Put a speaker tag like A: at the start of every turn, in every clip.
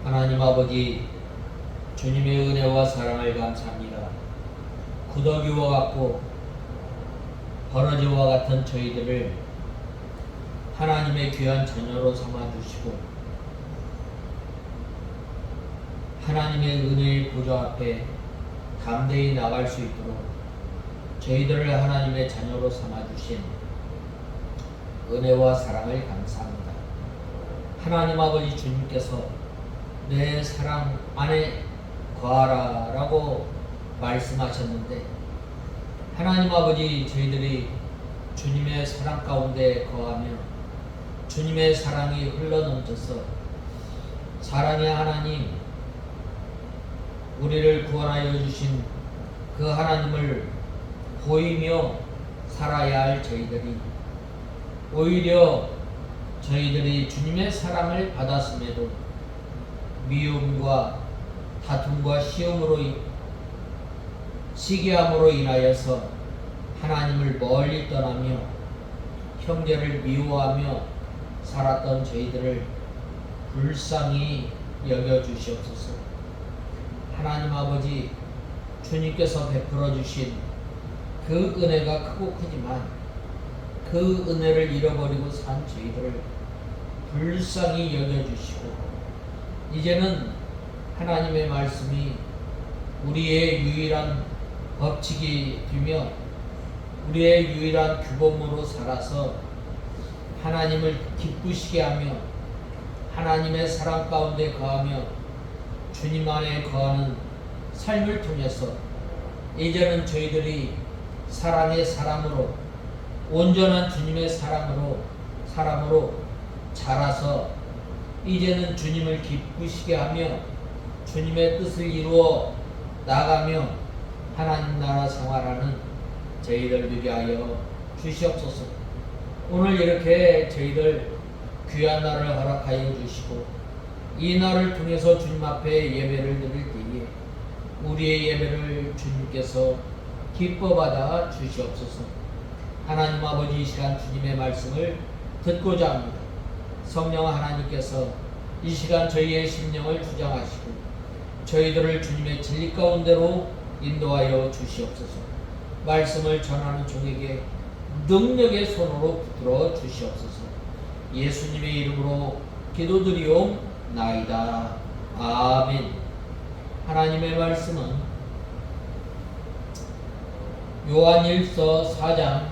A: 하나님 아버지, 주님의 은혜와 사랑을 감사합니다. 구더기와 같고 버러지와 같은 저희들을 하나님의 귀한 자녀로 삼아주시고 하나님의 은혜의 보좌 앞에 담대히 나갈 수 있도록 저희들을 하나님의 자녀로 삼아주신 은혜와 사랑을 감사합니다. 하나님 아버지, 주님께서 내 사랑 안에 거하라 라고 말씀하셨는데, 하나님 아버지, 저희들이 주님의 사랑 가운데 거하며 주님의 사랑이 흘러넘쳐서 사랑의 하나님, 우리를 구원하여 주신 그 하나님을 보이며 살아야 할 저희들이, 오히려 저희들이 주님의 사랑을 받았음에도 미움과 다툼과 시기함으로 인하여서 하나님을 멀리 떠나며 형제를 미워하며 살았던 저희들을 불쌍히 여겨주시옵소서. 하나님 아버지, 주님께서 베풀어 주신 그 은혜가 크고 크지만 그 은혜를 잃어버리고 산 저희들을 불쌍히 여겨주시고, 이제는 하나님의 말씀이 우리의 유일한 법칙이 되며 우리의 유일한 규범으로 살아서 하나님을 기쁘시게 하며 하나님의 사랑 가운데 거하며 주님 안에 거하는 삶을 통해서 이제는 저희들이 사랑의 사람으로, 온전한 주님의 사람으로 자라서 이제는 주님을 기쁘시게 하며 주님의 뜻을 이루어 나가며 하나님 나라 생활하는 저희들 되게 하여 주시옵소서. 오늘 이렇게 저희들 귀한 날을 허락하여 주시고 이 날을 통해서 주님 앞에 예배를 드릴 때에 우리의 예배를 주님께서 기뻐 받아 주시옵소서. 하나님 아버지, 이 시간 주님의 말씀을 듣고자 합니다. 성령 하나님께서 이 시간 저희의 심령을 주장하시고 저희들을 주님의 진리 가운데로 인도하여 주시옵소서. 말씀을 전하는 종에게 능력의 손으로 붙들어 주시옵소서. 예수님의 이름으로 기도드리옵나이다. 아멘. 하나님의 말씀은 요한일서 4장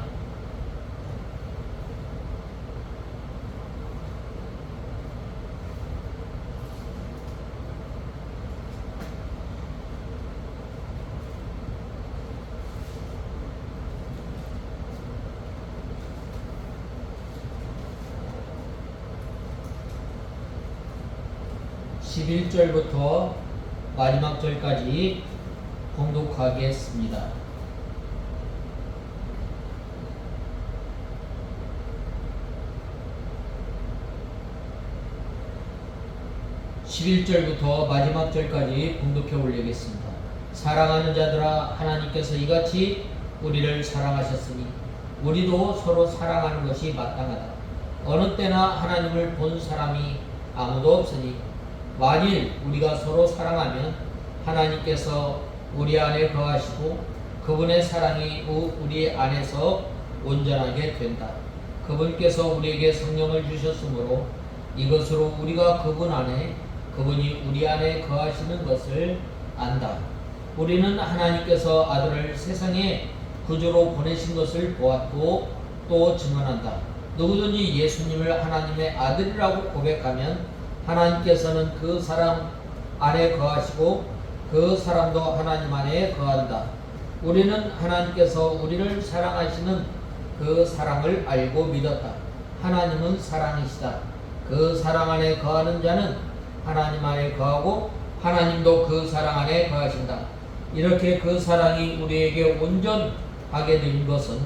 A: 11절부터 마지막 절까지 봉독하겠습니다. (11절부터) 마지막 절까지 봉독해 올리겠습니다. 사랑하는 자들아, 하나님께서 이같이 우리를 사랑하셨으니 우리도 서로 사랑하는 것이 마땅하다. 어느 때나 하나님을 본 사람이 아무도 없으니 만일 우리가 서로 사랑하면 하나님께서 우리 안에 거하시고 그분의 사랑이 우리 안에서 온전하게 된다. 그분께서 우리에게 성령을 주셨으므로 이것으로 우리가 그분 안에, 그분이 우리 안에 거하시는 것을 안다. 우리는 하나님께서 아들을 세상에 구주로 보내신 것을 보았고 또 증언한다. 누구든지 예수님을 하나님의 아들이라고 고백하면 하나님께서는 그 사람 안에 거하시고 그 사람도 하나님 안에 거한다. 우리는 하나님께서 우리를 사랑하시는 그 사랑을 알고 믿었다. 하나님은 사랑이시다. 그 사랑 안에 거하는 자는 하나님 안에 거하고 하나님도 그 사랑 안에 거하신다. 이렇게 그 사랑이 우리에게 온전하게 된 것은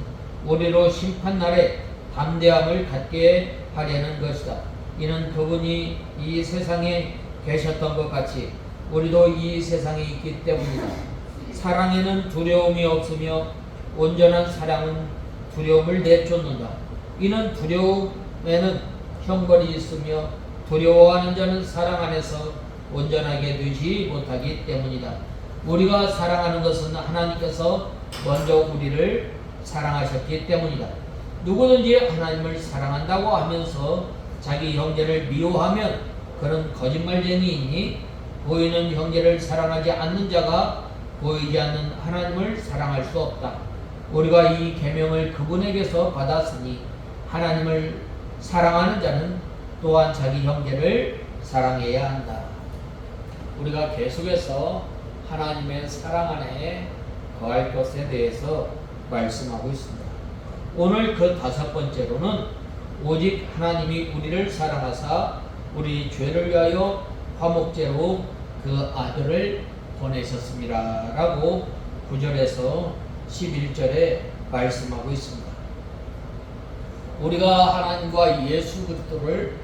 A: 우리로 심판날에 담대함을 갖게 하려는 것이다. 이는 그분이 이 세상에 계셨던 것 같이 우리도 이 세상에 있기 때문이다. 사랑에는 두려움이 없으며 온전한 사랑은 두려움을 내쫓는다. 이는 두려움에는 형벌이 있으며 두려워하는 자는 사랑 안에서 온전하게 되지 못하기 때문이다. 우리가 사랑하는 것은 하나님께서 먼저 우리를 사랑하셨기 때문이다. 누구든지 하나님을 사랑한다고 하면서 자기 형제를 미워하면 그는 거짓말쟁이이니 보이는 형제를 사랑하지 않는 자가 보이지 않는 하나님을 사랑할 수 없다. 우리가 이 계명을 그분에게서 받았으니 하나님을 사랑하는 자는 또한 자기 형제를 사랑해야 한다. 우리가 계속해서 하나님의 사랑 안에 거할 것에 대해서 말씀하고 있습니다. 오늘 그 5번째로는 오직 하나님이 우리를 사랑하사 우리 죄를 위하여 화목제로 그 아들을 보내셨습니다. 라고 9절에서 11절에 말씀하고 있습니다. 우리가 하나님과 예수 그리스도를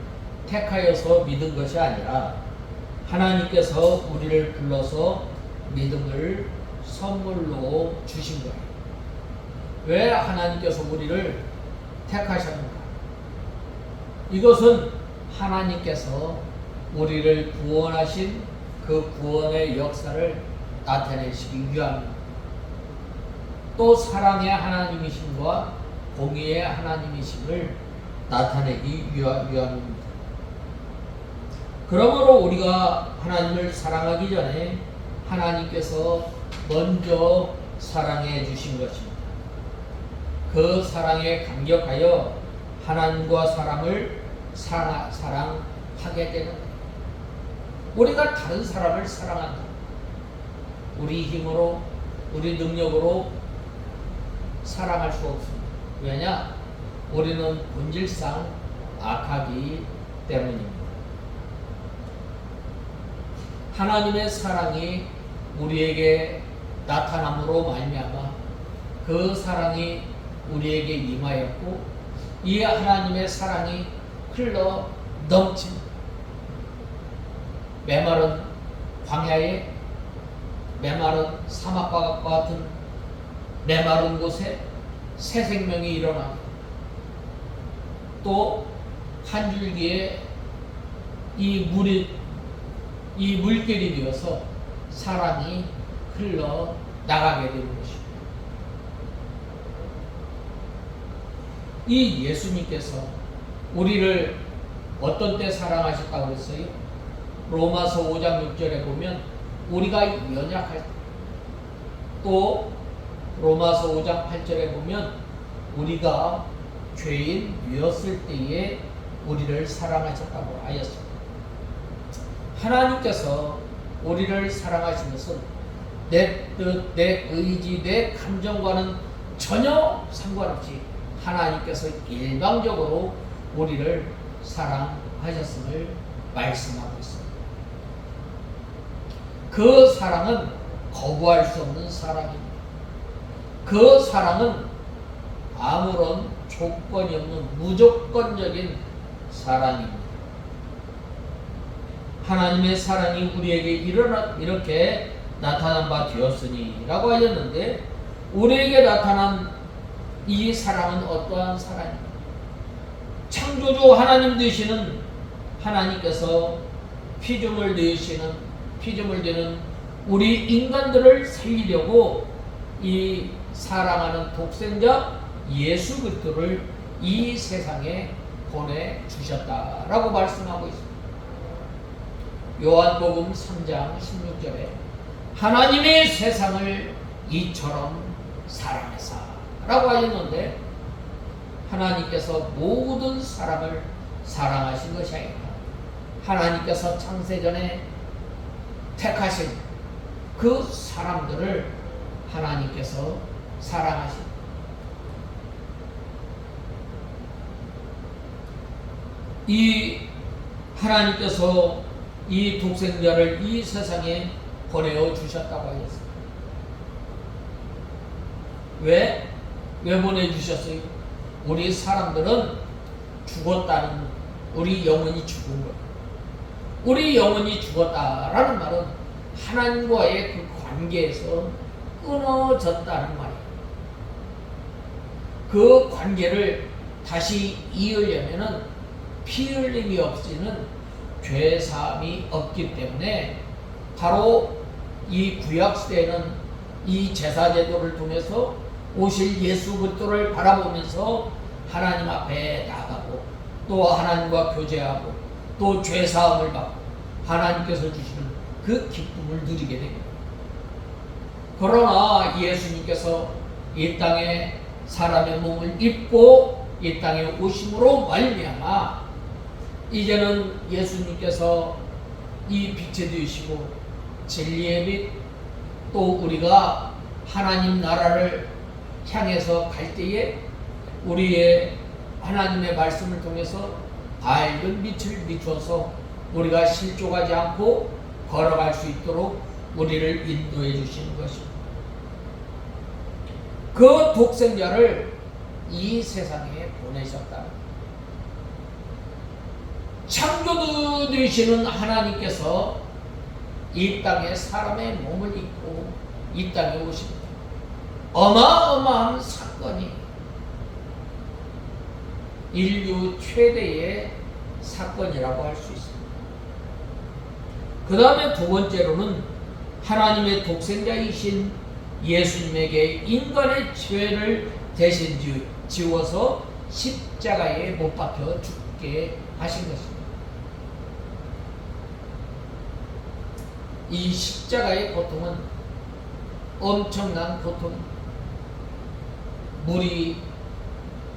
A: 택하여서 믿은 것이 아니라 하나님께서 우리를 불러서 믿음을 선물로 주신 거예요. 왜 하나님께서 우리를 택하셨는가? 이것은 하나님께서 우리를 구원하신 그 구원의 역사를 나타내시기 위함입니다. 또 사랑의 하나님이심과 공의의 하나님이심을 나타내기 위함입니다. 그러므로 우리가 하나님을 사랑하기 전에 하나님께서 먼저 사랑해 주신 것입니다. 그 사랑에 감격하여 하나님과 사람을 사랑하게 되는 거예요. 우리가 다른 사람을 사랑한다. 우리 힘으로, 우리 능력으로 사랑할 수 없습니다. 왜냐? 우리는 본질상 악하기 때문입니다. 하나님의 사랑이 우리에게 나타남으로 말미암아 그 사랑이 우리에게 임하였고 이 하나님의 사랑이 흘러 넘친 메마른 광야에 메마른 사막과 같은 메마른 곳에 새 생명이 일어나고 또 한 줄기에 이 물결이 되어서 사랑이 흘러 나가게 되는 것입니다. 이 예수님께서 우리를 어떤 때 사랑하셨다고 그랬어요? 로마서 5장 6절에 보면 우리가 연약할 때, 또 로마서 5장 8절에 보면 우리가 죄인이었을 때에 우리를 사랑하셨다고 하였습니다. 하나님께서 우리를 사랑하신 것은 내 뜻, 내 의지, 내 감정과는 전혀 상관없이 하나님께서 일방적으로 우리를 사랑하셨음을 말씀하고 있습니다. 그 사랑은 거부할 수 없는 사랑입니다. 그 사랑은 아무런 조건이 없는 무조건적인 사랑입니다. 하나님의 사랑이 우리에게 이렇게 나타난 바 되었으니 라고 하셨는데 우리에게 나타난 이 사랑은 어떠한 사랑입니까? 창조주 하나님 되시는 하나님께서 피조물 되는 우리 인간들을 살리려고 이 사랑하는 독생자 예수 그리스도를 이 세상에 보내주셨다라고 말씀하고 있습니다. 요한복음 3장 16절에 하나님이 세상을 이처럼 사랑하사 라고 하셨는데 하나님께서 모든 사람을 사랑하신 것이 아니라 하나님께서 창세전에 택하신 그 사람들을 하나님께서 사랑하신 이 하나님께서 이 독생자를 이 세상에 보내어 주셨다고 하셨습니다. 왜 보내주셨어요? 우리 사람들은 죽었다는, 우리 영혼이 죽은 거예요. 우리 영혼이 죽었다라는 말은 하나님과의 그 관계에서 끊어졌다는 말이에요. 그 관계를 다시 이으려면은 피 흘림이 없이는 죄 사함이 없기 때문에 바로 이 구약 시대에는 이 제사 제도를 통해서 오실 예수 그리스도를 바라보면서 하나님 앞에 나가고 또 하나님과 교제하고 또 죄 사함을 받고 하나님께서 주시는 그 기쁨을 누리게 됩니다. 그러나 예수님께서 이 땅에 사람의 몸을 입고 이 땅에 오심으로 말미암아 이제는 예수님께서 이 빛이 되시고 진리의 빛 또 우리가 하나님 나라를 향해서 갈 때에 우리의 하나님의 말씀을 통해서 밝은 빛을 비춰서 우리가 실족하지 않고 걸어갈 수 있도록 우리를 인도해 주시는 것입니다. 그 독생자를 이 세상에 보내셨다. 창조주 되시는 하나님께서 이 땅에 사람의 몸을 입고 이 땅에 오십니다. 어마어마한 사건이 인류 최대의 사건이라고 할 수 있습니다. 그 다음에 두 번째로는 하나님의 독생자이신 예수님에게 인간의 죄를 대신 지워서 십자가에 못 박혀 죽게 하신 것입니다. 이 십자가의 고통은 엄청난 고통입니다. 물이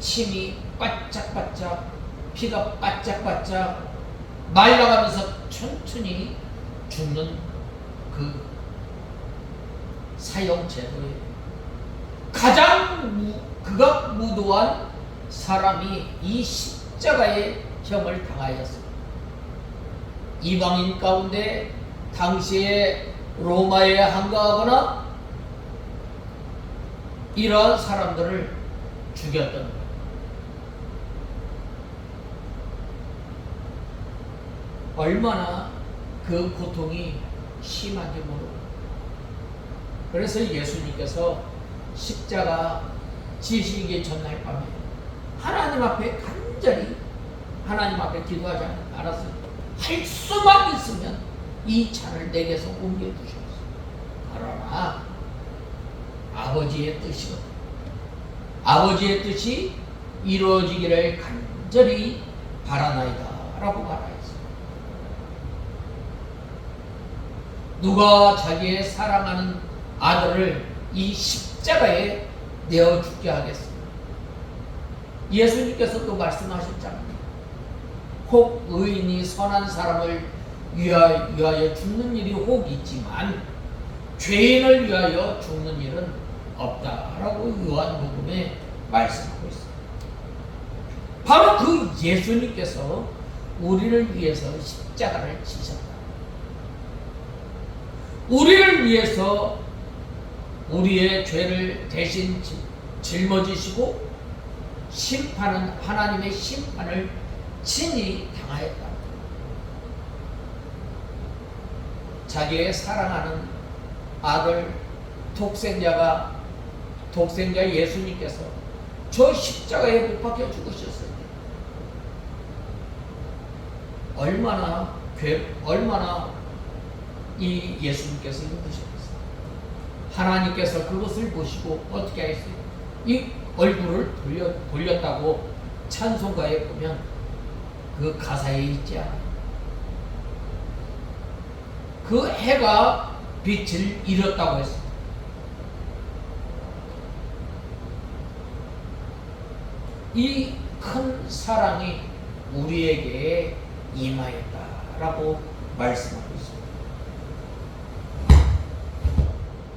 A: 침이 바짝바짝 피가 바짝바짝 말라가면서 천천히 죽는 그 사형 제도에 가장 극악무도한 사람이 이 십자가의 형을 당하였습니다. 이방인 가운데 당시에 로마에 항거하거나 이러한 사람들을 죽였던 거예요. 얼마나 그 고통이 심한지 모르고 그래서 예수님께서 십자가 지시기 전날 밤에 하나님 앞에 간절히 하나님 앞에 기도하지 않았어요. 할 수만 있으면 이 잔을 내게서 옮겨 두셨어요. 그러나 아버지의 뜻이거든. 아버지의 뜻이 이루어지기를 간절히 바라나이다 라고 말하였어요. 누가 자기의 사랑하는 아들을 이 십자가에 내어 죽게 하겠습니까? 예수님께서도 말씀하셨잖아요. 혹 의인이 선한 사람을 위하여 죽는 일이 혹 있지만 죄인을 위하여 죽는 일은 없다라고 요한복음에 말씀하고 있습니다. 바로 그 예수님께서 우리를 위해서 십자가를 지셨다. 우리를 위해서 우리의 죄를 대신 짊어지시고 심판은 하나님의 심판을 친히 당하였다. 자기의 사랑하는 아들 독생자 예수님께서 저 십자가에 못 박혀 죽으셨을 때 얼마나 이 예수님께서 힘드셨겠어요. 하나님께서 그것을 보시고 어떻게 하셨어요? 이 얼굴을 돌렸다고 찬송가에 보면 그 가사에 있지 않아요. 그 해가 빛을 잃었다고 했습니다. 이 큰 사랑이 우리에게 임하였다라고 말씀하고 있습니다.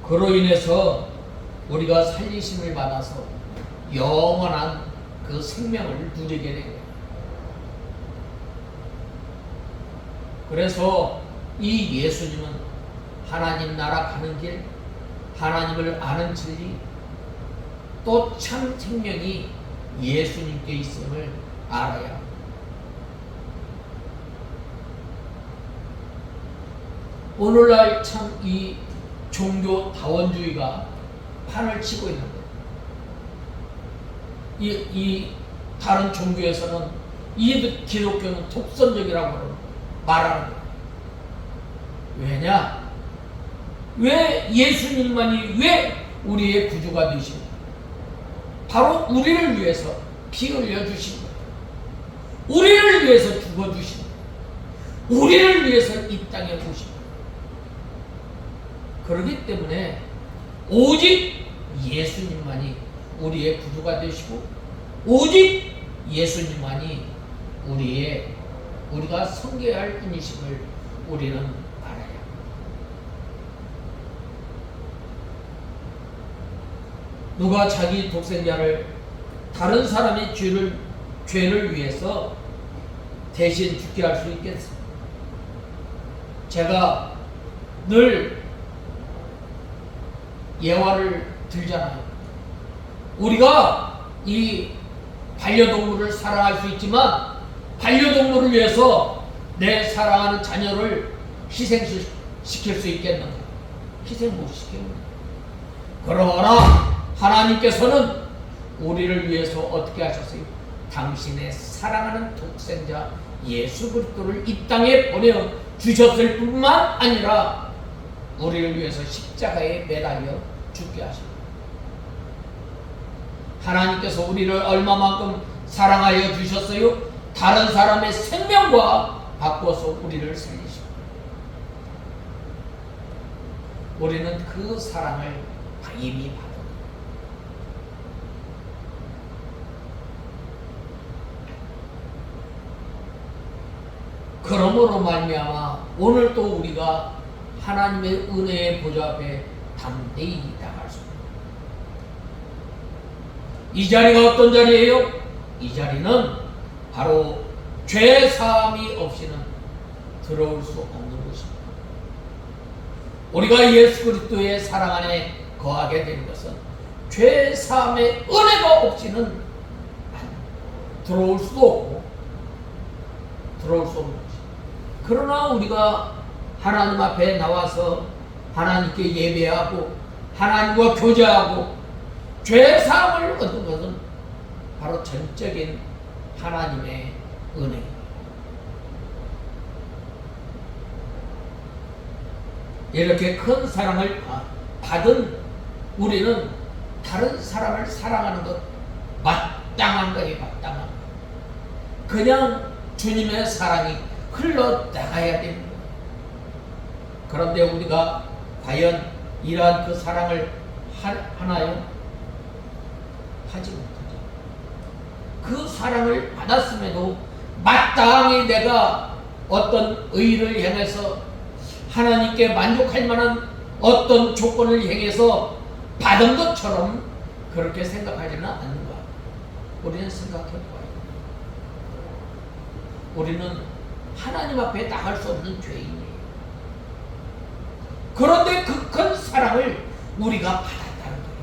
A: 그로 인해서 우리가 살리심을 받아서 영원한 그 생명을 누리게 됩니다. 그래서 이 예수님은 하나님 나라 가는 길, 하나님을 아는 진리, 또 참 생명이 예수님께 있음을 알아야 합니다. 오늘날 참 이 종교 다원주의가 판을 치고 있는데 이 다른 종교에서는 이 기독교는 독선적이라고 그러고 말하는 거예요. 왜냐? 왜 예수님만이 왜 우리의 구주가 되신 거예요? 바로 우리를 위해서 피 흘려 주신 거예요. 우리를 위해서 죽어 주신 거예요. 우리를 위해서 이 땅에 오신 거예요. 그렇기 때문에 오직 예수님만이 우리의 구주가 되시고 오직 예수님만이 우리가 섬겨야 할 분이심을 우리는 알아야 합니다. 누가 자기 독생자를 다른 사람의 죄를 위해서 대신 죽게 할 수 있겠어요? 제가 늘 예화를 들잖아요. 우리가 이 반려동물을 사랑할 수 있지만 반려동물을 위해서 내 사랑하는 자녀를 희생시킬 수 있겠는가? 희생 못 시키는 거예요. 그러나 하나님께서는 우리를 위해서 어떻게 하셨어요? 당신의 사랑하는 독생자 예수 그리스도를 이 땅에 보내주셨을 뿐만 아니라 우리를 위해서 십자가에 매달려 죽게 하십니다. 하나님께서 우리를 얼마만큼 사랑하여 주셨어요? 다른 사람의 생명과 바꿔서 우리를 살리십니다. 우리는 그 사랑을 이미 받은 거예요. 그러므로 말미암아 오늘 또 우리가 하나님의 은혜의 보좌 앞에 담대히 나갈 수 있습니다. 이 자리가 어떤 자리예요? 이 자리는 바로 죄 사함이 없이는 들어올 수 없는 것입니다. 우리가 예수 그리스도의 사랑 안에 거하게 된 것은 죄 사함의 은혜가 없이는 들어올 수도 없고 들어올 수 없는 것입니다. 그러나 우리가 하나님 앞에 나와서 하나님께 예배하고 하나님과 교제하고 죄 사함을 얻는 것은 바로 전적인 하나님의 은혜입니다. 이렇게 큰 사랑을 받은 우리는 다른 사람을 사랑하는 것 마땅한 거예요. 마땅한 거. 그냥 주님의 사랑이 흘러나가야 됩니다. 그런데 우리가 과연 이러한 그 사랑을 하나요? 하지 못하죠. 그 사랑을 받았음에도 마땅히 내가 어떤 의를 향해서 하나님께 만족할 만한 어떤 조건을 향해서 받은 것처럼 그렇게 생각하지는 않는가? 우리는 생각해봐요. 우리는 하나님 앞에 나갈 수 없는 죄인이에요. 그런데 그 큰 사랑을 우리가 받았다는 거예요.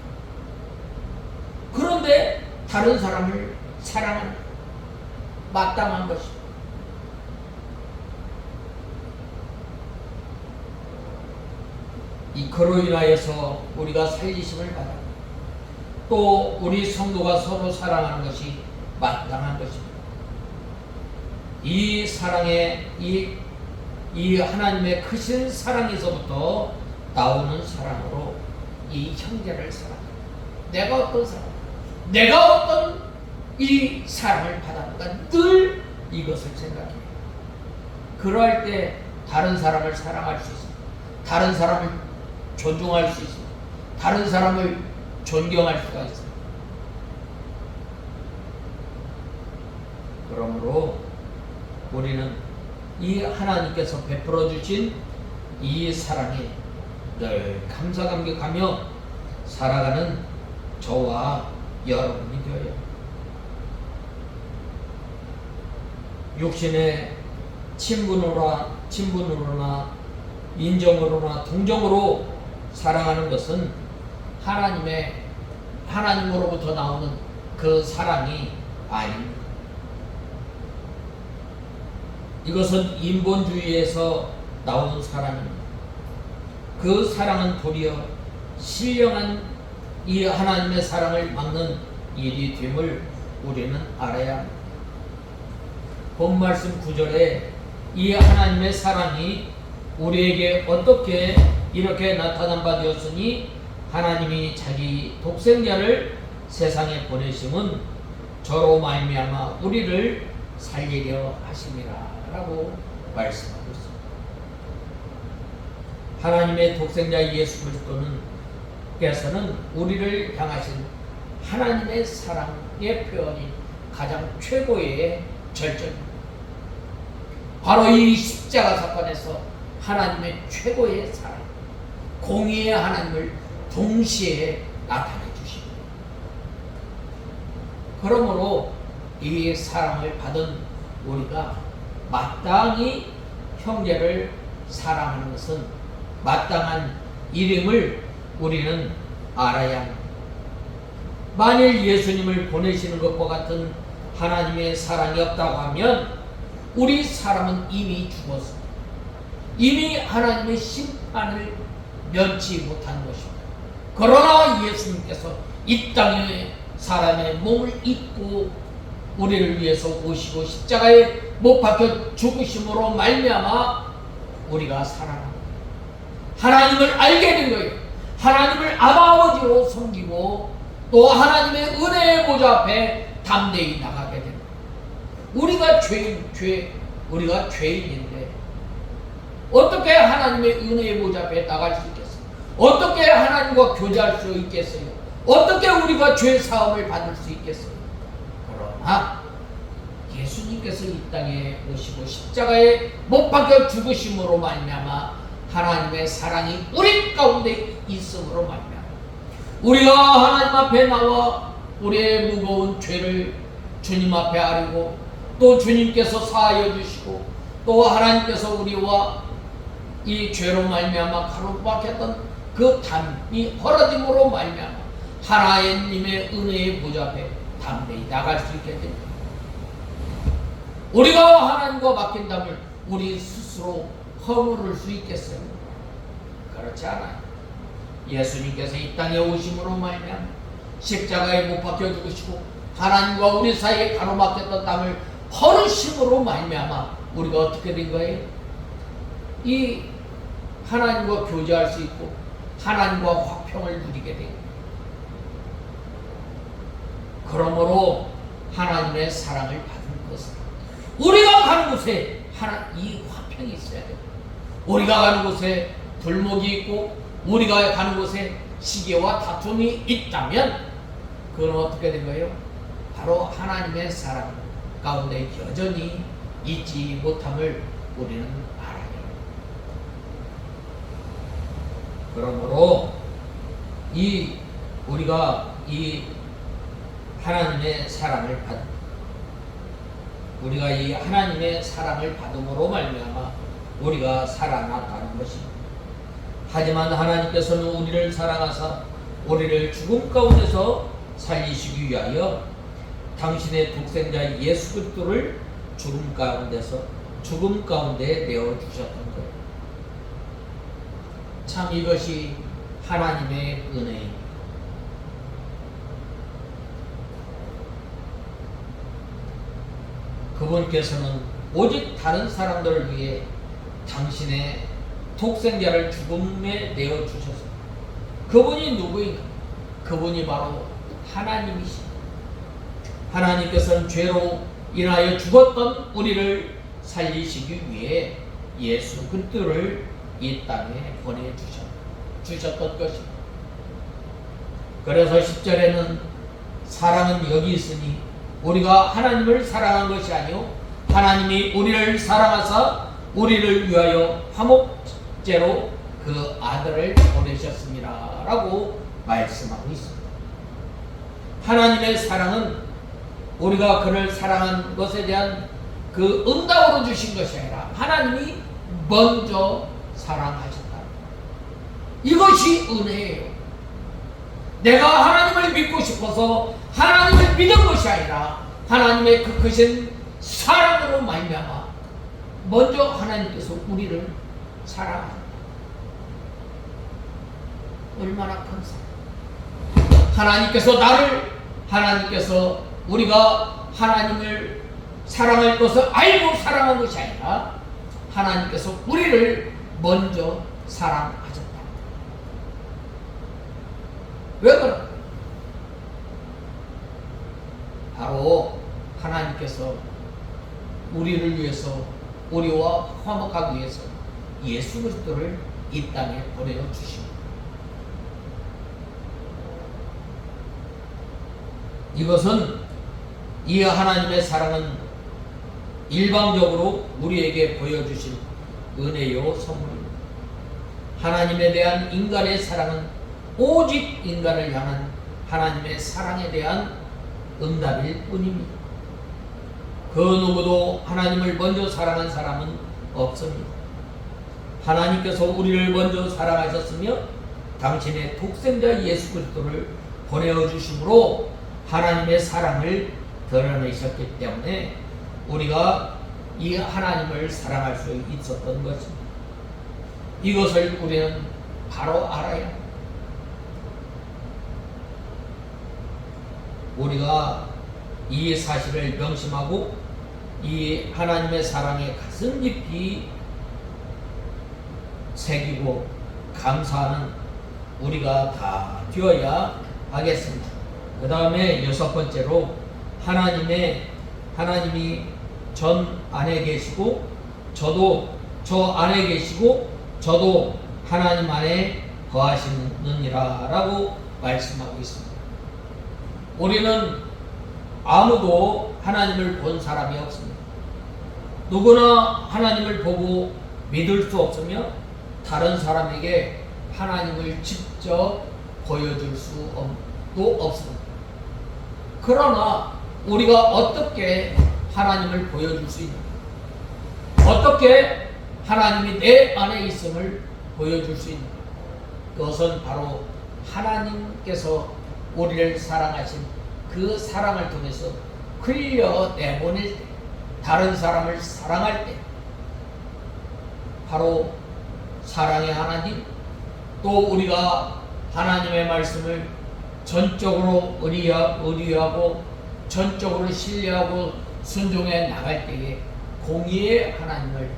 A: 그런데 다른 사람을 사랑하는 마땅한 것입니다. 그로 인하여서 우리가 살리심을 받아 또 우리 성도가 서로 사랑하는 것이 마땅한 것입니다. 이 사랑의 이 하나님의 크신 사랑에서부터 나오는 사랑으로 이 형제를 사랑합니다. 내가 어떤 사랑, 내가 어떤 이 사랑을 받았는가 늘 이것을 생각해요. 그러할 때 다른 사람을 사랑할 수 있습니다. 다른 사람을 존중할 수 있습니다. 다른 사람을 존경할 수가 있습니다. 그러므로 우리는 이 하나님께서 베풀어 주신 이 사랑에 늘 감사감격하며 살아가는 저와 여러분이 되어야 육신의 친분으로나 인정으로나 동정으로 사랑하는 것은 하나님으로부터 나오는 그 사랑이 아닙니다. 이것은 인본주의에서 나오는 사랑입니다. 그 사랑은 도리어 신령한 이 하나님의 사랑을 막는 일이 됨을 우리는 알아야 합니다. 본 말씀 9절에 이 하나님의 사랑이 우리에게 어떻게 이렇게 나타난 바 되었으니 하나님이 자기 독생자를 세상에 보내심은 저로 말미암아 우리를 살리려 하심이라 라고 말씀하고 있습니다. 하나님의 독생자 예수 그리스도께서는 우리를 향하신 하나님의 사랑의 표현이 가장 최고의 절정입니다. 바로 이 십자가 사건에서 하나님의 최고의 사랑, 공의의 하나님을 동시에 나타내 주십니다. 그러므로 이 사랑을 받은 우리가 마땅히 형제를 사랑하는 것은 마땅한 일임을 우리는 알아야 합니다. 만일 예수님을 보내시는 것과 같은 하나님의 사랑이 없다고 하면 우리 사람은 이미 죽었습니다. 이미 하나님의 심판을 면치 못한 것입니다. 그러나 예수님께서 이 땅에 사람의 몸을 입고 우리를 위해서 오시고 십자가에 못 박혀 죽으심으로 말미암아 우리가 살아납니다. 하나님을 알게 된 거예요. 하나님을 아버지로 섬기고 또 하나님의 은혜의 보좌 앞에 담대히 나가게 됩니다. 우리가 우리가 죄인인데 어떻게 하나님의 은혜의 보좌 앞에 나갈 수 있겠어요? 어떻게 하나님과 교제할 수 있겠어요? 어떻게 우리가 죄 사함을 받을 수 있겠어요? 그러나 예수님께서 이 땅에 오시고 십자가에 못 박혀 죽으심으로 말미암아 하나님의 사랑이 우리 가운데 있음으로 말미암아 우리가 하나님 앞에 나와 우리의 무거운 죄를 주님 앞에 아뢰고 또 주님께서 사하여 주시고 또 하나님께서 우리와 이 죄로 말미암아 가로막혔던 그 담이 벌어짐으로 말미암아 하나님의 은혜의 보좌 앞에 담대히 나갈 수 있게 됩니다. 우리가 하나님과 막힌 담을 우리 스스로 허물을 수 있겠어요? 그렇지 않아요. 예수님께서 이 땅에 오심으로 말미암아 십자가에 못 박혀 죽으시고 하나님과 우리 사이에 가로막혔던 땅을 허르심으로 말미암아 우리가 어떻게 된 거예요? 이 하나님과 교제할 수 있고 하나님과 화평을 누리게 됩니다. 그러므로 하나님의 사랑을 받은 것은 우리가 가는 곳에 이 화평이 있어야 됩니다. 우리가 가는 곳에 불목이 있고 우리가 가는 곳에 시기와 다툼이 있다면 그건 어떻게 된 거예요? 바로 하나님의 사랑 가운데 여전히 있지 못함을 우리는 알아야 합니다. 그러므로 우리가 이 하나님의 사랑을 우리가 이 하나님의 사랑을 받음으로 말미암아 우리가 살아났다는 것입니다. 하지만 하나님께서는 우리를 사랑하사 우리를 죽음 가운데서 살리시기 위하여 당신의 독생자 예수 그리스도를 죽음 가운데 내어 주셨던 거예요. 참 이것이 하나님의 은혜입니다. 그분께서는 오직 다른 사람들을 위해 당신의 독생자를 죽음에 내어 주셨습니다. 그분이 누구인가? 그분이 바로 하나님이십니다. 하나님께서는 죄로 인하여 죽었던 우리를 살리시기 위해 예수 그리스도를 이 땅에 보내주셨던 것입니다. 그래서 10절에는 사랑은 여기 있으니 우리가 하나님을 사랑한 것이 아니요 하나님이 우리를 사랑하사 우리를 위하여 화목제로 그 아들을 보내셨습니다 라고 말씀하고 있습니다. 하나님의 사랑은 우리가 그를 사랑한 것에 대한 그 응답으로 주신 것이 아니라 하나님이 먼저 사랑하셨다. 이것이 은혜예요. 내가 하나님을 믿고 싶어서 하나님을 믿은 것이 아니라 하나님의 그 크신 사랑으로 말미암아 먼저 하나님께서 우리를 사랑합니다. 얼마나 큰 사랑. 하나님께서 우리가 하나님을 사랑할 것을 알고 사랑한 것이 아니라 하나님께서 우리를 먼저 사랑하셨다. 왜 그럴까? 바로 하나님께서 우리를 위해서, 우리와 화목하기 위해서 예수 그리스도를 이 땅에 보내주십니다. 이것은, 이 하나님의 사랑은 일방적으로 우리에게 보여주신 은혜요 선물입니다. 하나님에 대한 인간의 사랑은 오직 인간을 향한 하나님의 사랑에 대한 응답일 뿐입니다. 그 누구도 하나님을 먼저 사랑한 사람은 없습니다. 하나님께서 우리를 먼저 사랑하셨으며 당신의 독생자 예수 그리스도를 보내어 주심으로 하나님의 사랑을 드러내셨기 때문에 우리가 이 하나님을 사랑할 수 있었던 것입니다. 이것을 우리는 바로 알아야 합니다. 우리가 이 사실을 명심하고 이 하나님의 사랑에 가슴 깊이 새기고 감사하는 우리가 다 되어야 하겠습니다. 그 다음에 6번째로, 하나님이 전 안에 계시고 저도 저 안에 계시고 저도 하나님 안에 거하시느니라 라고 말씀하고 있습니다. 우리는 아무도 하나님을 본 사람이 없습니다. 누구나 하나님을 보고 믿을 수 없으며 다른 사람에게 하나님을 직접 보여줄 수도 없습니다. 그러나 우리가 어떻게 하나님을 보여줄 수 있는가? 어떻게 하나님이 내 안에 있음을 보여줄 수 있는가? 그것은 바로 하나님께서 우리를 사랑하신 그 사랑을 통해서 흘려내보낼 때, 다른 사람을 사랑할 때, 바로 사랑의 하나님, 또 우리가 하나님의 말씀을 전적으로 의리하고 전적으로 신뢰하고 순종해 나갈 때에 공의의 하나님을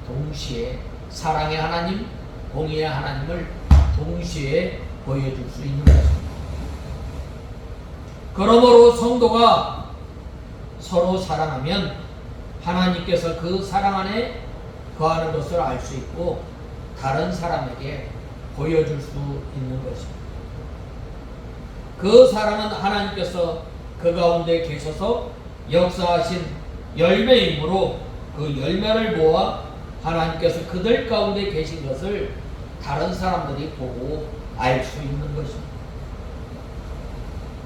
A: 동시에, 사랑의 하나님, 공의의 하나님을 동시에 보여줄 수 있는 것입니다. 그러므로 성도가 서로 사랑하면 하나님께서 그 사랑 안에 거하는 것을 알 수 있고 다른 사람에게 보여줄 수 있는 것입니다. 그 사랑은 하나님께서 그 가운데 계셔서 역사하신 열매이므로 그 열매를 모아 하나님께서 그들 가운데 계신 것을 다른 사람들이 보고 알 수 있는 것입니다.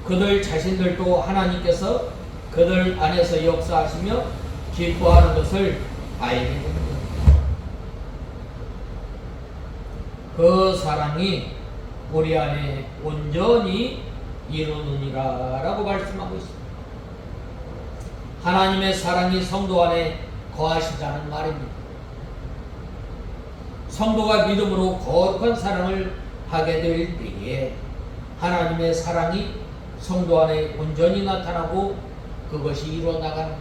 A: 그들 자신들도 하나님께서 그들 안에서 역사하시며 기뻐하는 것을 알게 됩니다. 그 사랑이 우리 안에 온전히 이루느니라 라고 말씀하고 있습니다. 하나님의 사랑이 성도 안에 거하시다는 말입니다. 성도가 믿음으로 거룩한 사랑을 하게 될 때에 하나님의 사랑이 성도 안에 온전히 나타나고 그것이 이루어나가는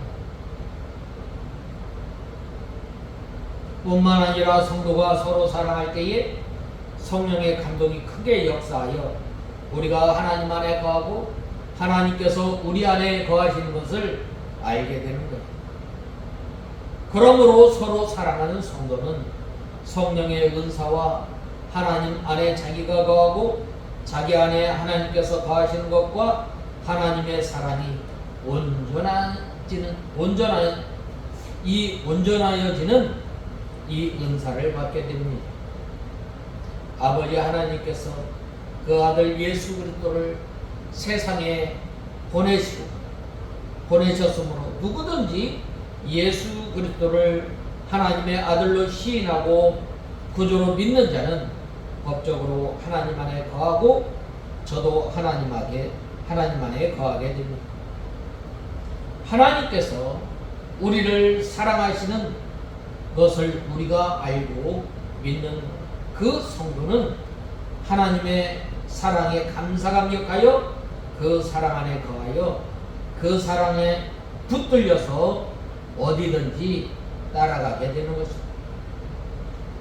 A: 뿐만 아니라 성도가 서로 사랑할 때에 성령의 감동이 크게 역사하여 우리가 하나님 안에 거하고 하나님께서 우리 안에 거하시는 것을 알게 되는 것입니다. 그러므로 서로 사랑하는 성도는 성령의 은사와 하나님 안에 자기가 거하고 자기 안에 하나님께서 거하시는 것과 하나님의 사랑이 온전하여지는 이 은사를 받게 됩니다. 아버지 하나님께서 그 아들 예수 그리스도를 세상에 보내셨으므로 누구든지 예수 그리스도를 하나님의 아들로 시인하고 구주로 믿는 자는 법적으로 하나님 안에 거하고 저도 하나님 안에 거하게 됩니다. 하나님께서 우리를 사랑하시는 것을 우리가 알고 믿는 그 성도는 하나님의 사랑에 감사감격하여 그 사랑 안에 거하여 그 사랑에 붙들려서 어디든지 따라가게 되는 것입니다.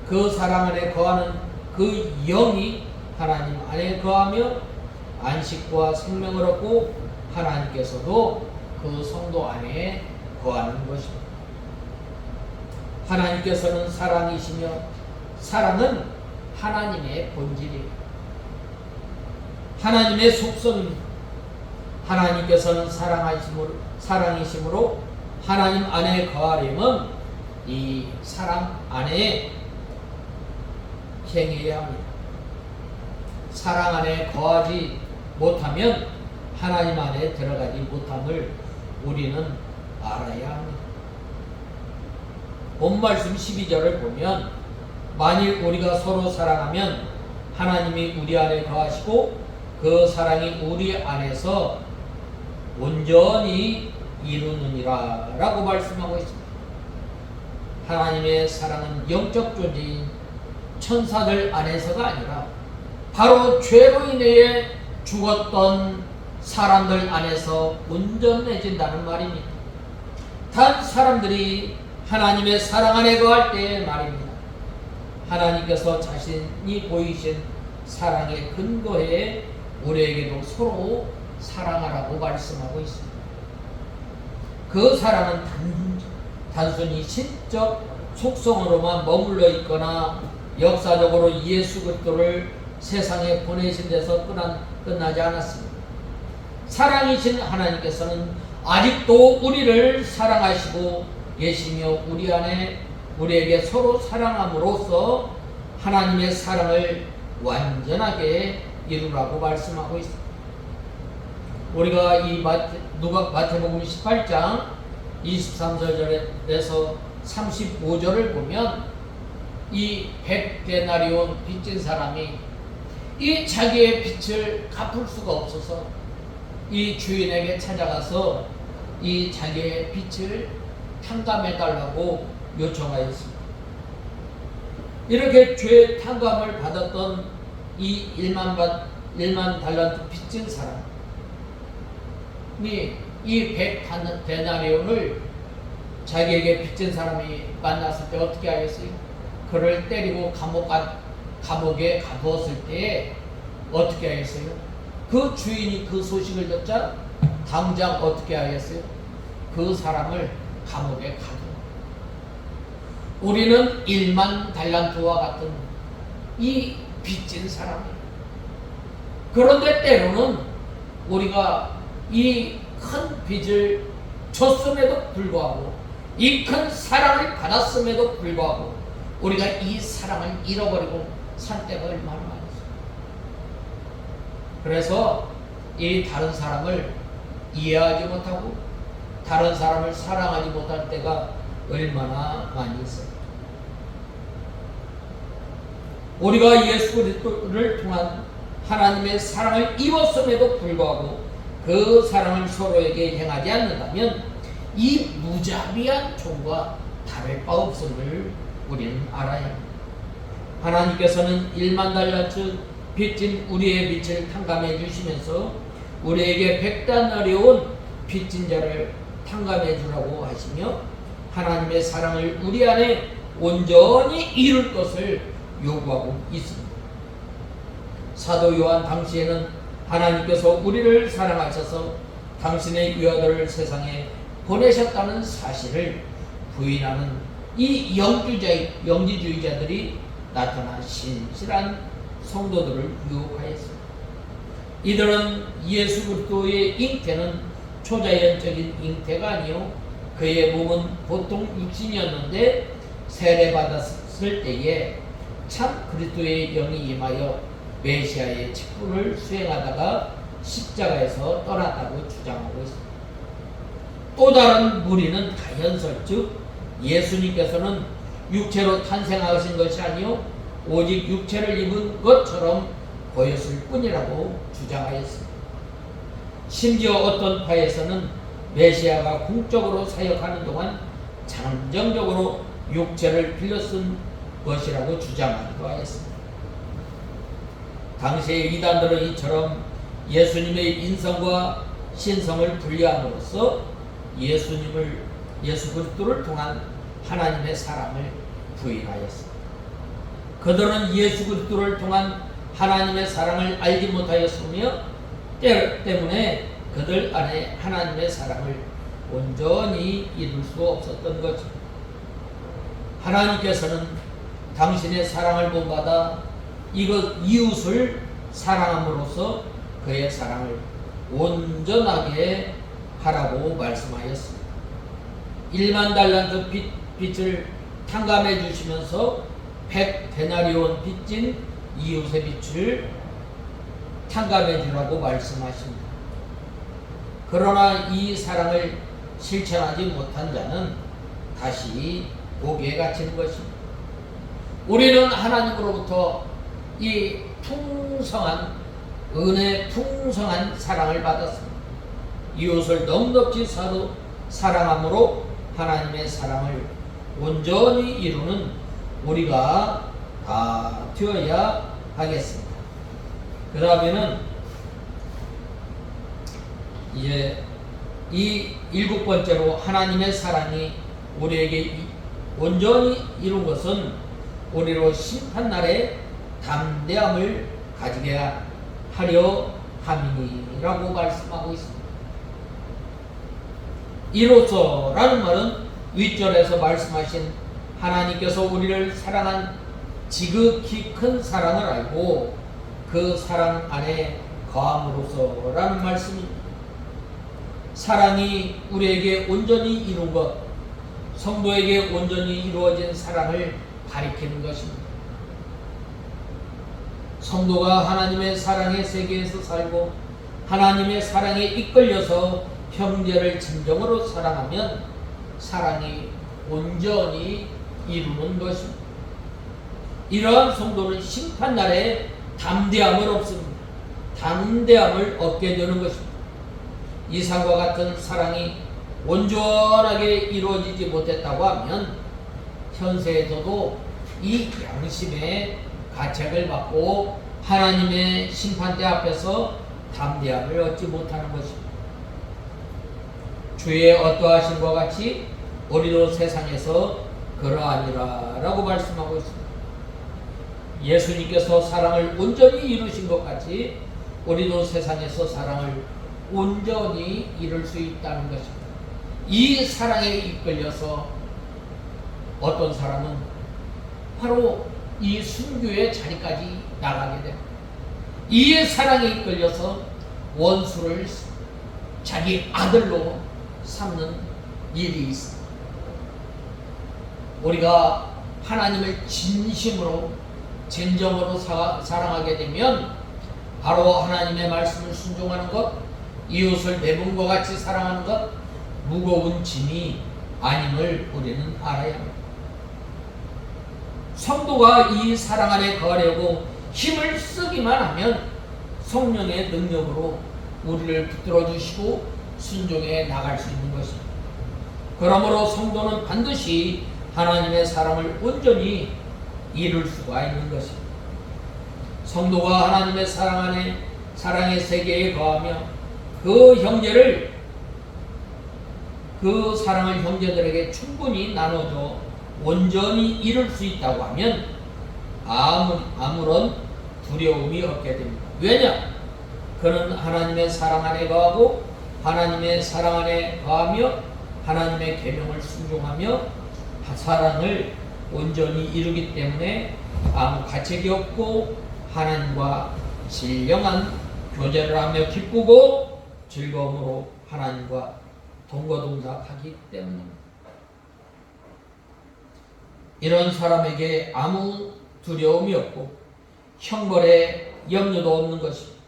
A: 그 사랑 안에 거하는 그 영이 하나님 안에 거하며 안식과 생명을 얻고 하나님께서도 그 성도 안에 거하는 것입니다. 하나님께서는 사랑이시며 사랑은 하나님의 본질입니다. 하나님의 속성입니다. 하나님께서는 사랑이시므로 하나님 안에 거하려면 이 사랑 안에 행해야 합니다. 사랑 안에 거하지 못하면 하나님 안에 들어가지 못함을 우리는 알아야 합니다. 본 말씀 12절을 보면 만일 우리가 서로 사랑하면 하나님이 우리 안에 거하시고 그 사랑이 우리 안에서 온전히 이루느니라 라고 말씀하고 있습니다. 하나님의 사랑은 영적 존재인 천사들 안에서가 아니라 바로 죄로 인해 죽었던 사람들 안에서 온전해진다는 말입니다. 단 사람들이 하나님의 사랑 안에 거할 때의 말입니다. 하나님께서 자신이 보이신 사랑의 근거에 우리에게도 서로 사랑하라고 말씀하고 있습니다. 그 사랑은 단순히 신적 속성으로만 머물러 있거나 역사적으로 예수 그리스도를 세상에 보내신 데서 끝나지 않았습니다. 사랑이신 하나님께서는 아직도 우리를 사랑하시고 계시며 우리에게 서로 사랑함으로써 하나님의 사랑을 완전하게 이루라고 말씀하고 있습니다. 우리가 이 마태복음 18장 23절에서 35절을 보면 이 100데나리온 빚진 사람이 이 자기의 빚을 갚을 수가 없어서 이 주인에게 찾아가서 이 자기의 빚을 탕감해 달라고 요청하였습니다. 이렇게 죄 탕감을 받았던 이 1만 달란트 빚진 사람이 이 100데나리온을 자기에게 빚진 사람이 만났을 때 어떻게 하겠어요? 그를 때리고 감옥에 가두었을 때 어떻게 하겠어요? 그 주인이 그 소식을 듣자 당장 어떻게 하겠어요? 그 사람을 감옥에 가둬. 우리는 1만 달란트와 같은 이 빚진 사람이에요. 그런데 때로는 우리가 이 큰 빚을 줬음에도 불구하고 이 큰 사랑을 받았음에도 불구하고 우리가 이 사랑을 잃어버리고 살 때가 얼마나 많았어요. 그래서 이 다른 사람을 이해하지 못하고 다른 사람을 사랑하지 못할 때가 얼마나 많이 있어요. 우리가 예수 그리스도를 통한 하나님의 사랑을 입었음에도 불구하고 그 사랑을 서로에게 행하지 않는다면 이 무자비한 종과 다를 바 없음을 우리는 알아야 합니다. 하나님께서는 1만 달란트 빚진 우리의 빚을 탕감해 주시면서 우리에게 100데나리온 빚진 자를 탕감해 주라고 하시며 하나님의 사랑을 우리 안에 온전히 이룰 것을 요구하고 있습니다. 사도 요한 당시에는 하나님께서 우리를 사랑하셔서 당신의 유아들을 세상에 보내셨다는 사실을 부인하는 이 영지주의자들이 나타나 신실한 성도들을 유혹하였습니다. 이들은 예수 그리스도의 잉태는 초자연적인 잉태가 아니요 그의 몸은 보통 육신이었는데 세례받았을 때에 참 그리스도의 영이 임하여 메시아의 직분을 수행하다가 십자가에서 떠났다고 주장하고 있습니다. 또 다른 무리는 가현설 즉 예수님께서는 육체로 탄생하신 것이 아니요 오직 육체를 입은 것처럼 보였을 뿐이라고 주장하였습니다. 심지어 어떤 파에서는 메시아가 궁적으로 사역하는 동안 잠정적으로 육체를 빌려 쓴 것이라고 주장하기도 하였습니다. 당시의 이단들은 이처럼 예수님의 인성과 신성을 분리함으로써 예수 그리스도를 통한 하나님의 사랑을 부인하였습니다. 그들은 예수 그리스도를 통한 하나님의 사랑을 알지 못하였으며 때문에 그들 안에 하나님의 사랑을 온전히 이룰 수 없었던 거죠. 하나님께서는 당신의 사랑을 본받아 이웃을 사랑함으로써 그의 사랑을 온전하게 하라고 말씀하였습니다. 1만 달란트 빚을 탕감해 주시면서 100데나리온 빚진 이웃의 빚을 탕감해 주라고 말씀하십니다. 그러나 이 사랑을 실천하지 못한 자는 다시 고기에 갇히는 것입니다. 우리는 하나님으로부터 이 풍성한 은혜 풍성한 사랑을 받았습니다. 이웃을 넉넉히 사랑함으로 하나님의 사랑을 온전히 이루는 우리가 다 되어야 하겠습니다. 그 다음에는 이제 이 7번째로 하나님의 사랑이 우리에게 온전히 이룬 것은 우리로 심판날에 담대함을 가지게 하려 함이니라고 말씀하고 있습니다. 이로써라는 말은 윗절에서 말씀하신 하나님께서 우리를 사랑한 지극히 큰 사랑을 알고 그 사랑 안에 거함으로써라는 말씀입니다. 사랑이 우리에게 온전히 이룬 것, 성도에게 온전히 이루어진 사랑을 가리키는 것입니다. 성도가 하나님의 사랑의 세계에서 살고 하나님의 사랑에 이끌려서 형제를 진정으로 사랑하면 사랑이 온전히 이루는 것입니다. 이러한 성도는 심판날에 담대함을 얻습니다. 담대함을 얻게 되는 것입니다. 이상과 같은 사랑이 온전하게 이루어지지 못했다고 하면 현세에서도 이 양심의 가책을 받고 하나님의 심판대 앞에서 담대함을 얻지 못하는 것입니다. 주의 어떠하심과 같이 우리도 세상에서 그러하니라 라고 말씀하고 있습니다. 예수님께서 사랑을 온전히 이루신 것 같이 우리도 세상에서 사랑을 온전히 이룰 수 있다는 것입니다. 이 사랑에 이끌려서 어떤 사람은 바로 이 순교의 자리까지 나가게 됩니다. 이 사랑에 이끌려서 원수를 자기 아들로 삼는 일이 있습니다. 우리가 하나님을 진심으로 진정으로 사랑하게 되면 바로 하나님의 말씀을 순종하는 것, 이웃을 내 몸과 같이 사랑하는 것, 무거운 짐이 아님을 우리는 알아야 합니다. 성도가 이 사랑 안에 거하려고 힘을 쓰기만 하면 성령의 능력으로 우리를 붙들어 주시고 순종해 나갈 수 있는 것입니다. 그러므로 성도는 반드시 하나님의 사랑을 온전히 이룰 수가 있는 것입니다. 성도가 하나님의 사랑 안에 사랑의 세계에 거하며 그 사랑을 형제들에게 충분히 나눠줘 온전히 이룰 수 있다고 하면 아무런 두려움이 없게 됩니다. 왜냐? 그는 하나님의 사랑 안에 거하고 하나님의 사랑 안에 거하며 하나님의 계명을 순종하며 사랑을 온전히 이루기 때문에 아무 가책이 없고 하나님과 신령한 교제를 하며 기쁘고 즐거움으로 하나님과 동거동락하기 때문입니다. 이런 사람에게 아무 두려움이 없고 형벌에 염려도 없는 것입니다.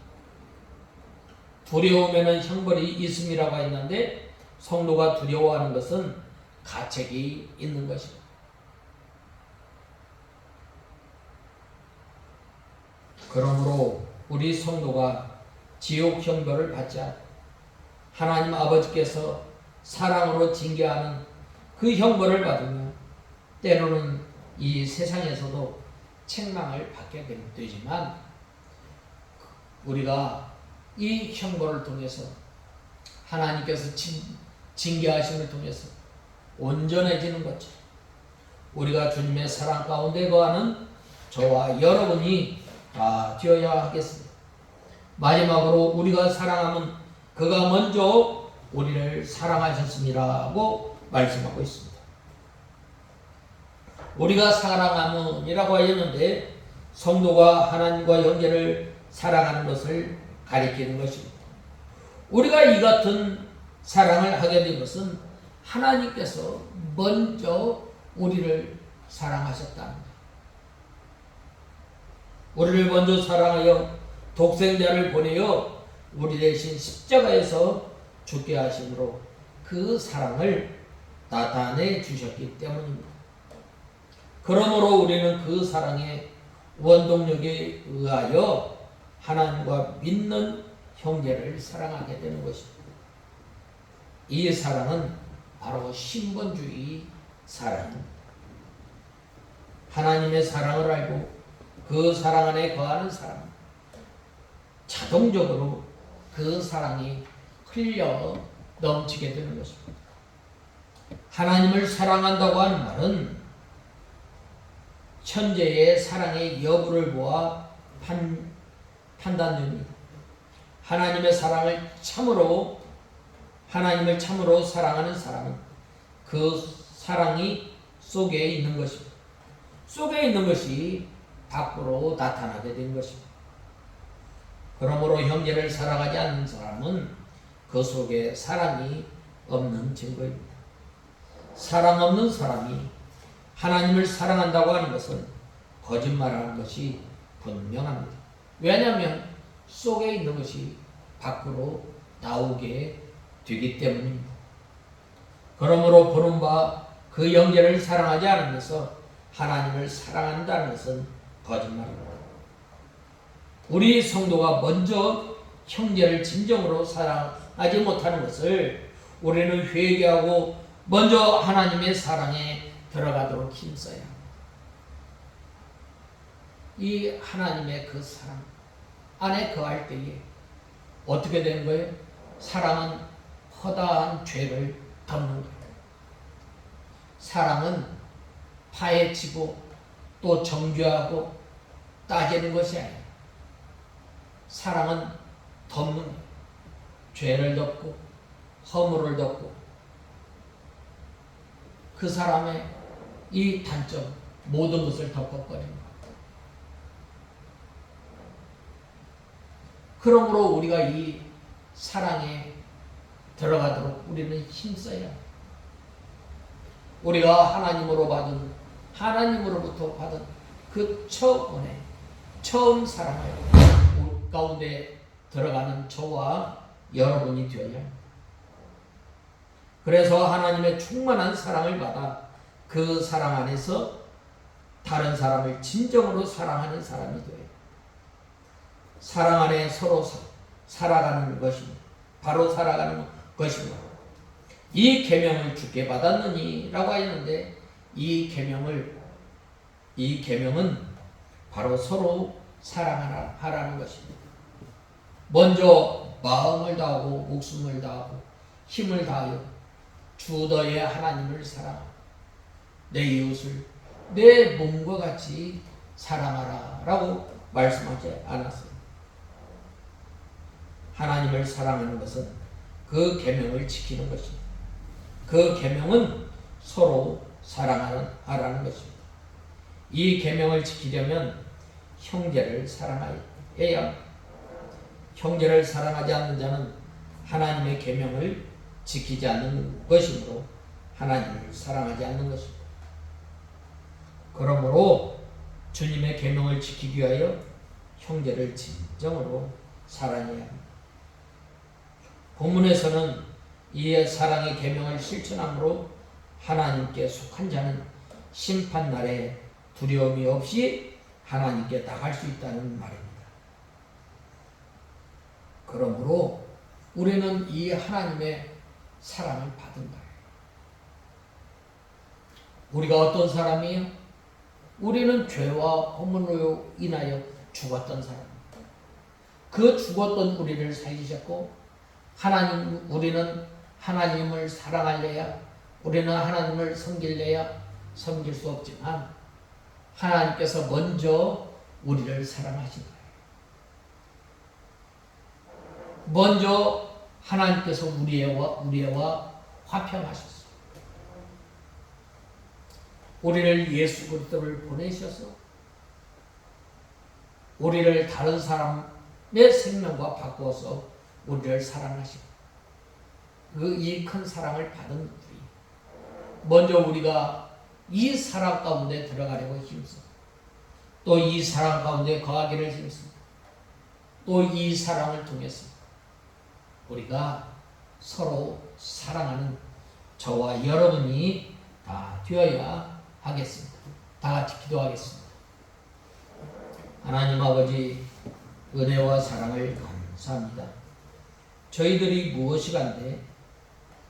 A: 두려움에는 형벌이 있음이라고 했는데 성도가 두려워하는 것은 가책이 있는 것입니다. 그러므로 우리 성도가 지옥 형벌을 받지 않고 하나님 아버지께서 사랑으로 징계하는 그 형벌을 받으며 때로는 이 세상에서도 책망을 받게 되지만 우리가 이 형벌을 통해서 하나님께서 징계하심을 통해서 온전해지는 것처럼 우리가 주님의 사랑 가운데 거하는 저와 여러분이 다 되어야 하겠습니다. 마지막으로 우리가 사랑하면 그가 먼저 우리를 사랑하셨습니다라고 말씀하고 있습니다. 우리가 사랑함이라고 하였는데 성도가 하나님과 형제를 사랑하는 것을 가리키는 것입니다. 우리가 이 같은 사랑을 하게 된 것은 하나님께서 먼저 우리를 사랑하셨답니다. 우리를 먼저 사랑하여 독생자를 보내어 우리 대신 십자가에서 죽게 하심으로 그 사랑을 나타내 주셨기 때문입니다. 그러므로 우리는 그 사랑의 원동력에 의하여 하나님과 믿는 형제를 사랑하게 되는 것입니다. 이 사랑은 바로 신본주의 사랑입니다. 하나님의 사랑을 알고 그 사랑 안에 거하는 사람, 자동적으로 그 사랑이 흘려 넘치게 되는 것입니다. 하나님을 사랑한다고 하는 말은 현재의 사랑의 여부를 보아 판단됩니다. 하나님을 참으로 사랑하는 사람은 그 사랑이 속에 있는 것입니다. 속에 있는 것이 밖으로 나타나게 된 것입니다. 그러므로 형제를 사랑하지 않는 사람은 그 속에 사랑이 없는 증거입니다. 사랑 없는 사람이 하나님을 사랑한다고 하는 것은 거짓말하는 것이 분명합니다. 왜냐하면 속에 있는 것이 밖으로 나오게 되기 때문입니다. 그러므로 보는 바 그 형제를 사랑하지 않으면서 하나님을 사랑한다는 것은 거짓말입니다. 우리 성도가 먼저 형제를 진정으로 사랑하지 못하는 것을 우리는 회개하고 먼저 하나님의 사랑에 들어가도록 힘써야 합니다. 이 하나님의 그 사랑 안에 거할 때에 어떻게 되는 거예요? 사랑은 허다한 죄를 덮는 거예요. 사랑은 파헤치고 또 정죄하고 따지는 것이 아니에요. 사랑은 덮는 거예요. 죄를 덮고 허물을 덮고 그 사람의 이 단점 모든 것을 덮어버리는 거예요. 그러므로 우리가 이 사랑에 들어가도록 우리는 힘써야 합니다. 우리가 하나님으로부터 받은 그 처음 은혜, 처음 사랑을 가운데 들어가는 저와 여러분이 되어야 합니다. 그래서 하나님의 충만한 사랑을 받아 그 사랑 안에서 다른 사람을 진정으로 사랑하는 사람이 되어요. 사랑 안에 서로 살아가는 것입니다. 바로 살아가는 것입니다. 이 계명을 주께 받았느니라고 하였는데 이 계명은 바로 서로 사랑하라는 것입니다. 먼저 마음을 다하고 목숨을 다하고 힘을 다하여 주 너의 하나님을 사랑하라. 내 이웃을 내 몸과 같이 사랑하라 라고 말씀하지 않았어요. 하나님을 사랑하는 것은 그 계명을 지키는 것입니다. 그 계명은 서로 사랑하라는 것입니다. 이 계명을 지키려면 형제를 사랑해야 합니다. 형제를 사랑하지 않는 자는 하나님의 계명을 지키지 않는 것이므로 하나님을 사랑하지 않는 것입니다. 그러므로 주님의 계명을 지키기 위하여 형제를 진정으로 사랑해야 합니다. 본문에서는 이 사랑의 계명을 실천함으로 하나님께 속한 자는 심판날에 두려움이 없이 하나님께 나갈 수 있다는 말입니다. 그러므로 우리는 이 하나님의 사랑을 받은 거예요. 우리가 어떤 사람이에요? 우리는 죄와 허물로 인하여 죽었던 사람입니다. 그 죽었던 우리를 살리셨고 우리는 하나님을 사랑할래야 우리는 하나님을 섬길래야 섬길 수 없지만 하나님께서 먼저 우리를 사랑하신 거예요. 먼저 하나님께서 우리와 화평하셨어요. 우리를 예수 그리스도를 보내셔서 우리를 다른 사람의 생명과 바꾸어서 우리를 사랑하시고 이 큰 사랑을 받은 우리, 먼저 우리가 이 사랑 가운데 들어가려고 힘써 또 이 사랑 가운데 거하기를 힘써 또 이 사랑을 통해서 우리가 서로 사랑하는 저와 여러분이 다 되어야 하겠습니다. 다 같이 기도하겠습니다. 하나님 아버지, 은혜와 사랑을 감사합니다. 저희들이 무엇이간데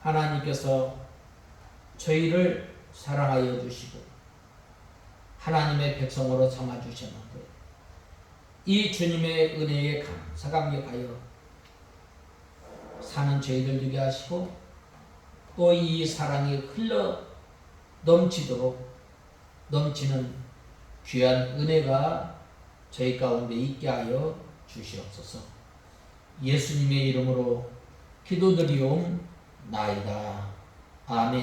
A: 하나님께서 저희를 사랑하여 주시고 하나님의 백성으로 삼아 주셨는데 이 주님의 은혜에 감사 감격하여 사는 저희들 되게 하시고 또 이 사랑이 흘러 넘치는 귀한 은혜가 저희 가운데 있게 하여 주시옵소서. 예수님의 이름으로 기도드리옵나이다. 아멘.